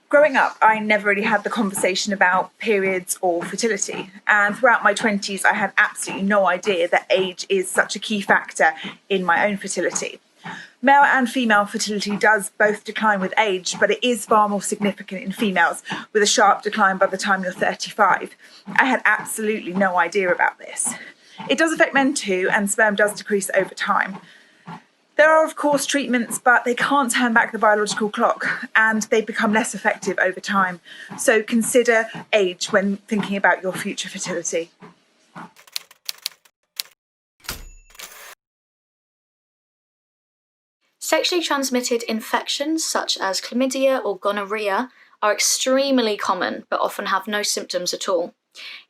Growing up, I never really had the conversation about periods or fertility. And throughout my 20s, I had absolutely no idea that age is such a key factor in my own fertility. Male and female fertility does both decline with age, but it is far more significant in females, with a sharp decline by the time you're 35. I had absolutely no idea about this. It does affect men too, and sperm does decrease over time. There are, of course, treatments, but they can't turn back the biological clock, and they become less effective over time. So consider age when thinking about your future fertility. Sexually transmitted infections such as chlamydia or gonorrhea are extremely common, but often have no symptoms at all.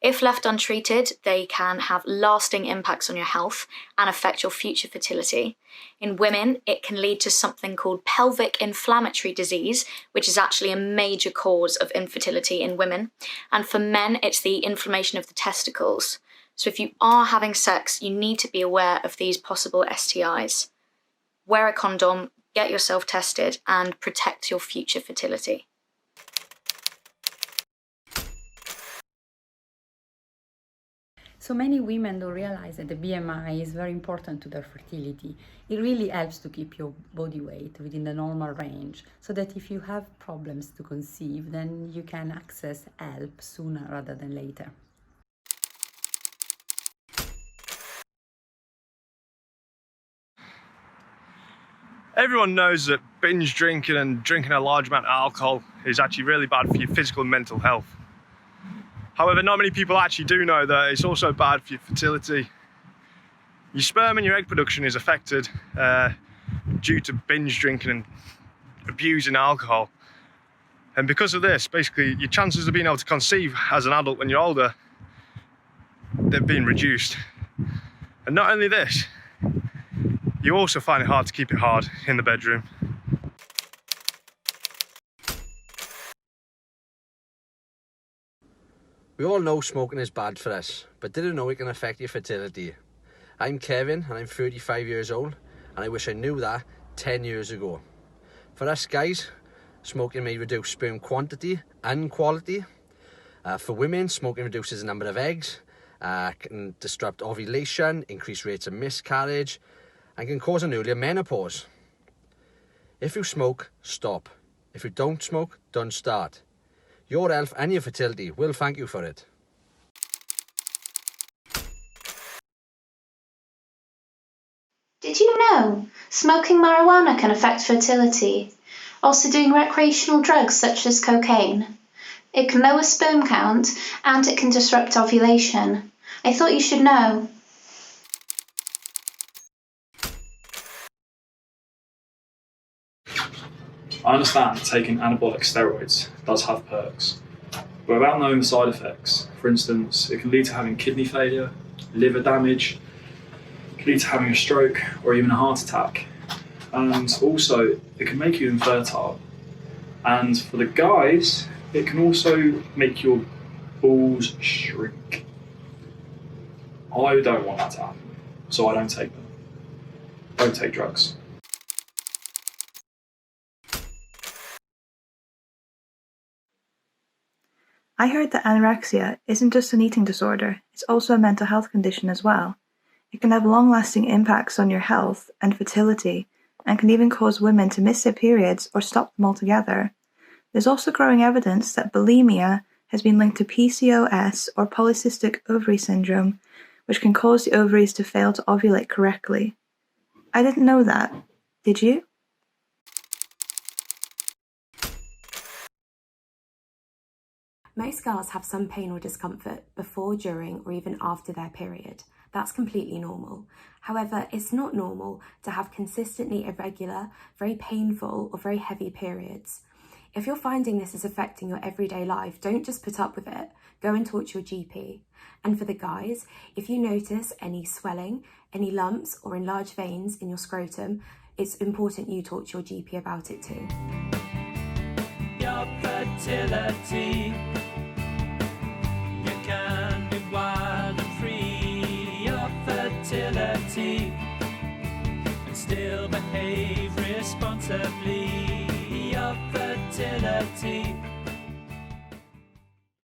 If left untreated, they can have lasting impacts on your health and affect your future fertility. In women, it can lead to something called pelvic inflammatory disease, which is actually a major cause of infertility in women. And for men, it's the inflammation of the testicles. So if you are having sex, you need to be aware of these possible STIs. Wear a condom, get yourself tested, and protect your future fertility. So many women don't realize that the BMI is very important to their fertility. It really helps to keep your body weight within the normal range, so that if you have problems to conceive, then you can access help sooner rather than later. Everyone knows that binge drinking and drinking a large amount of alcohol is actually really bad for your physical and mental health. However, not many people actually do know that it's also bad for your fertility. Your sperm and your egg production is affected due to binge drinking and abusing alcohol. And because of this, basically, your chances of being able to conceive as an adult when you're older, they've been reduced. And not only this, you also find it hard to keep it hard in the bedroom. We all know smoking is bad for us, but didn't know it can affect your fertility. I'm Kevin and I'm 35 years old, and I wish I knew that 10 years ago. For us guys, smoking may reduce sperm quantity and quality. For women, smoking reduces the number of eggs, can disrupt ovulation, increase rates of miscarriage, and can cause an earlier menopause. If you smoke, stop. If you don't smoke, don't start. Your health and your fertility will thank you for it. Did you know smoking marijuana can affect fertility? Also doing recreational drugs such as cocaine. It can lower sperm count and it can disrupt ovulation. I thought you should know. I understand taking anabolic steroids does have perks, but without knowing the side effects, for instance, it can lead to having kidney failure, liver damage, it can lead to having a stroke or even a heart attack, and also it can make you infertile. And for the guys, it can also make your balls shrink. I don't want that to happen, so I don't take them. Don't take drugs. I heard that anorexia isn't just an eating disorder, it's also a mental health condition as well. It can have long-lasting impacts on your health and fertility, and can even cause women to miss their periods or stop them altogether. There's also growing evidence that bulimia has been linked to PCOS or polycystic ovary syndrome, which can cause the ovaries to fail to ovulate correctly. I didn't know that. Did you? Most girls have some pain or discomfort before, during, or even after their period. That's completely normal. However, it's not normal to have consistently irregular, very painful, or very heavy periods. If you're finding this is affecting your everyday life, don't just put up with it. Go and talk to your GP. And for the guys, if you notice any swelling, any lumps, or enlarged veins in your scrotum, it's important you talk to your GP about it too. Your fertility, you can be wild and free. Your fertility, and still behave responsibly. Your fertility. fertility.